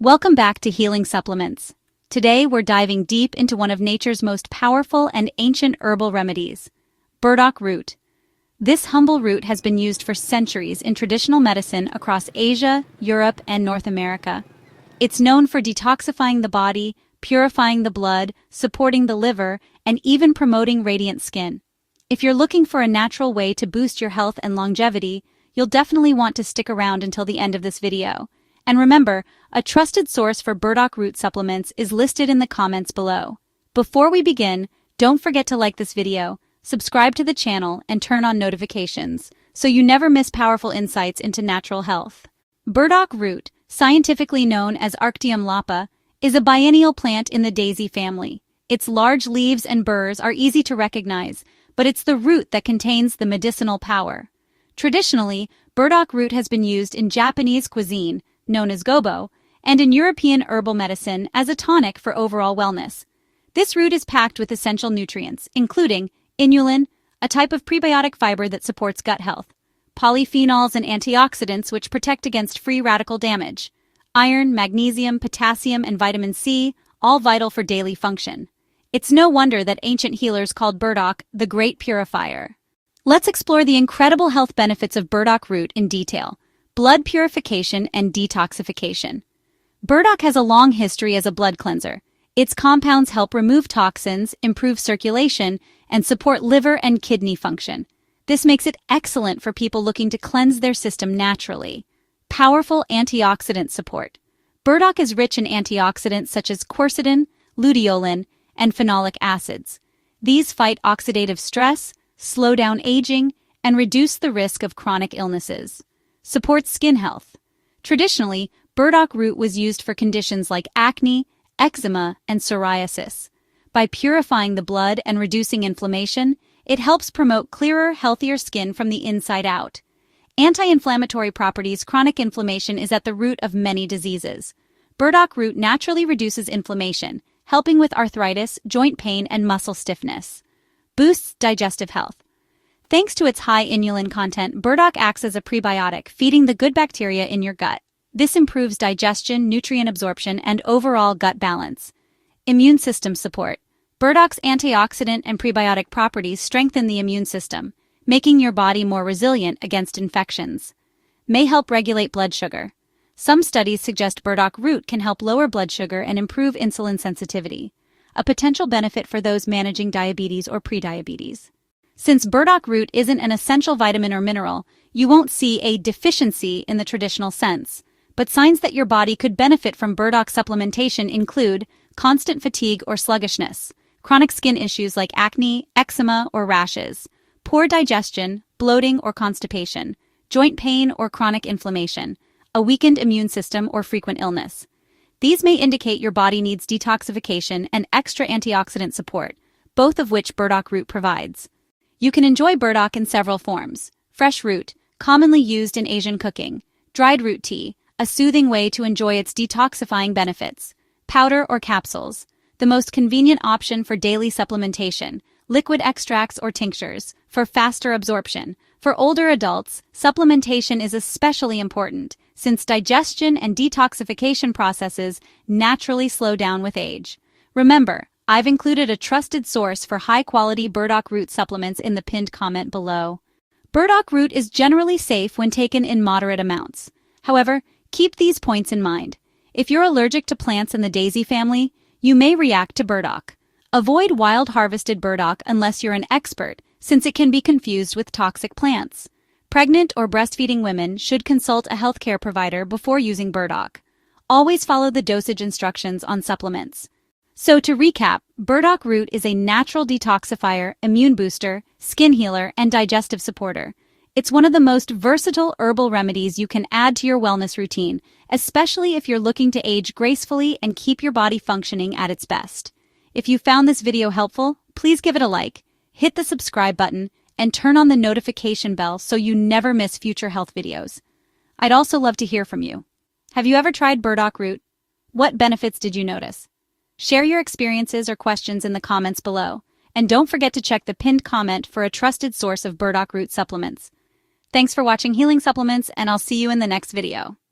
Welcome back to Healing Supplements. Today we're diving deep into one of nature's most powerful and ancient herbal remedies, burdock root. This humble root has been used for centuries in traditional medicine across Asia, Europe, and North America. It's known for detoxifying the body, purifying the blood, supporting the liver, and even promoting radiant skin. If you're looking for a natural way to boost your health and longevity, you'll definitely want to stick around until the end of this video. And remember, a trusted source for burdock root supplements is listed in the comments below. Before we begin, don't forget to like this video, subscribe to the channel, and turn on notifications so you never miss powerful insights into natural health. Burdock root, scientifically known as Arctium lapa, is a biennial plant in the daisy family. Its large leaves and burrs are easy to recognize, but it's the root that contains the medicinal power. Traditionally, burdock root has been used in Japanese cuisine, known as gobo, and in European herbal medicine as a tonic for overall wellness. This root is packed with essential nutrients, including inulin, a type of prebiotic fiber that supports gut health, polyphenols and antioxidants which protect against free radical damage, iron, magnesium, potassium, and vitamin C, all vital for daily function. It's no wonder that ancient healers called burdock the Great Purifier. Let's explore the incredible health benefits of burdock root in detail. Blood purification and detoxification. Burdock has a long history as a blood cleanser. Its compounds help remove toxins, improve circulation, and support liver and kidney function. This makes it excellent for people looking to cleanse their system naturally. Powerful antioxidant support. Burdock is rich in antioxidants such as quercetin, luteolin, and phenolic acids. These fight oxidative stress, slow down aging, and reduce the risk of chronic illnesses. Supports skin health. Traditionally, burdock root was used for conditions like acne, eczema, and psoriasis. By purifying the blood and reducing inflammation, it helps promote clearer, healthier skin from the inside out. Anti-inflammatory properties. Chronic inflammation is at the root of many diseases. Burdock root naturally reduces inflammation, helping with arthritis, joint pain, and muscle stiffness. Boosts digestive health. Thanks to its high inulin content, burdock acts as a prebiotic, feeding the good bacteria in your gut. This improves digestion, nutrient absorption, and overall gut balance. Immune system support. Burdock's antioxidant and prebiotic properties strengthen the immune system, making your body more resilient against infections. May help regulate blood sugar. Some studies suggest burdock root can help lower blood sugar and improve insulin sensitivity, a potential benefit for those managing diabetes or prediabetes. Since burdock root isn't an essential vitamin or mineral, you won't see a deficiency in the traditional sense. But signs that your body could benefit from burdock supplementation include constant fatigue or sluggishness, chronic skin issues like acne, eczema, or rashes, poor digestion, bloating or constipation, joint pain or chronic inflammation, a weakened immune system or frequent illness. These may indicate your body needs detoxification and extra antioxidant support, both of which burdock root provides. You can enjoy burdock in several forms. Fresh root, commonly used in Asian cooking. Dried root tea, a soothing way to enjoy its detoxifying benefits. Powder or capsules, the most convenient option for daily supplementation. Liquid extracts or tinctures, for faster absorption. For older adults, supplementation is especially important, since digestion and detoxification processes naturally slow down with age. Remember, I've included a trusted source for high-quality burdock root supplements in the pinned comment below. Burdock root is generally safe when taken in moderate amounts. However, keep these points in mind. If you're allergic to plants in the daisy family, you may react to burdock. Avoid wild harvested burdock unless you're an expert, since it can be confused with toxic plants. Pregnant or breastfeeding women should consult a healthcare provider before using burdock. Always follow the dosage instructions on supplements. So to recap, burdock root is a natural detoxifier, immune booster, skin healer, and digestive supporter. It's one of the most versatile herbal remedies you can add to your wellness routine, especially if you're looking to age gracefully and keep your body functioning at its best. If you found this video helpful, please give it a like, hit the subscribe button, and turn on the notification bell so you never miss future health videos. I'd also love to hear from you. Have you ever tried burdock root? What benefits did you notice? Share your experiences or questions in the comments below, and don't forget to check the pinned comment for a trusted source of burdock root supplements. Thanks for watching Healing Supplements, and I'll see you in the next video.